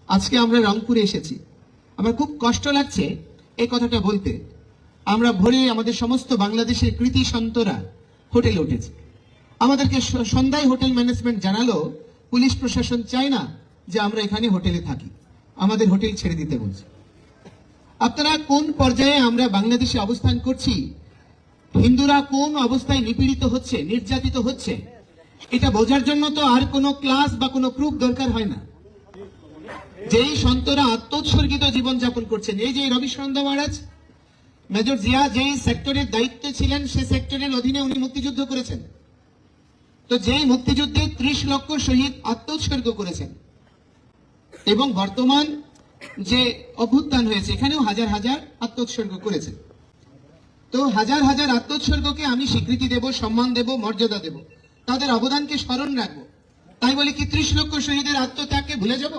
আজকে আমরা রংপুরে এসেছি। আমার খুব কষ্ট লাগছে এই কথাটা বলতে। আমরা ভোরে আমাদের সমস্ত বাংলাদেশের কৃতি সন্তরা হোটেলে উঠেছে। আমাদেরকে সন্ধ্যায় হোটেল ম্যানেজমেন্ট জানালো পুলিশ প্রশাসন চায় না যে আমরা এখানে হোটেলে থাকি, আমাদের হোটেল ছেড়ে দিতে বলছে। আপনারা কোন পর্যায়ে আমরা বাংলাদেশে অবস্থান করছি, হিন্দুরা কোন অবস্থায় নিপীড়িত হচ্ছে, নির্যাতিত হচ্ছে, এটা বোঝার জন্য তো আর কোনো ক্লাস বা কোনো প্রুফ দরকার হয় না। যেই সন্তরা আত্মোৎসর্গিত জীবন যাপন করছেন, এই যে রবিচন্দ্র মহারাজ, মেজর জিয়া যেই সেক্টরের দায়িত্বে ছিলেন সে সেক্টরের অধীনে উনি মুক্তিযুদ্ধ করেছেন। তো যেই মুক্তিযুদ্ধে 30 লক্ষ শহীদ আত্মোৎসর্গ করেছেন এবং বর্তমান যে অভ্যুত্থান হয়েছে এখানেও হাজার হাজার আত্মোৎসর্গ করেছেন। তো হাজার হাজার আত্মোৎসর্গকে আমি স্বীকৃতি দেব, সম্মান দেব, মর্যাদা দেব, তাদের অবদানকে স্মরণ রাখবো। তাই বলে কি 30 লক্ষ শহীদের আত্মত্যাগকে ভুলে যাব?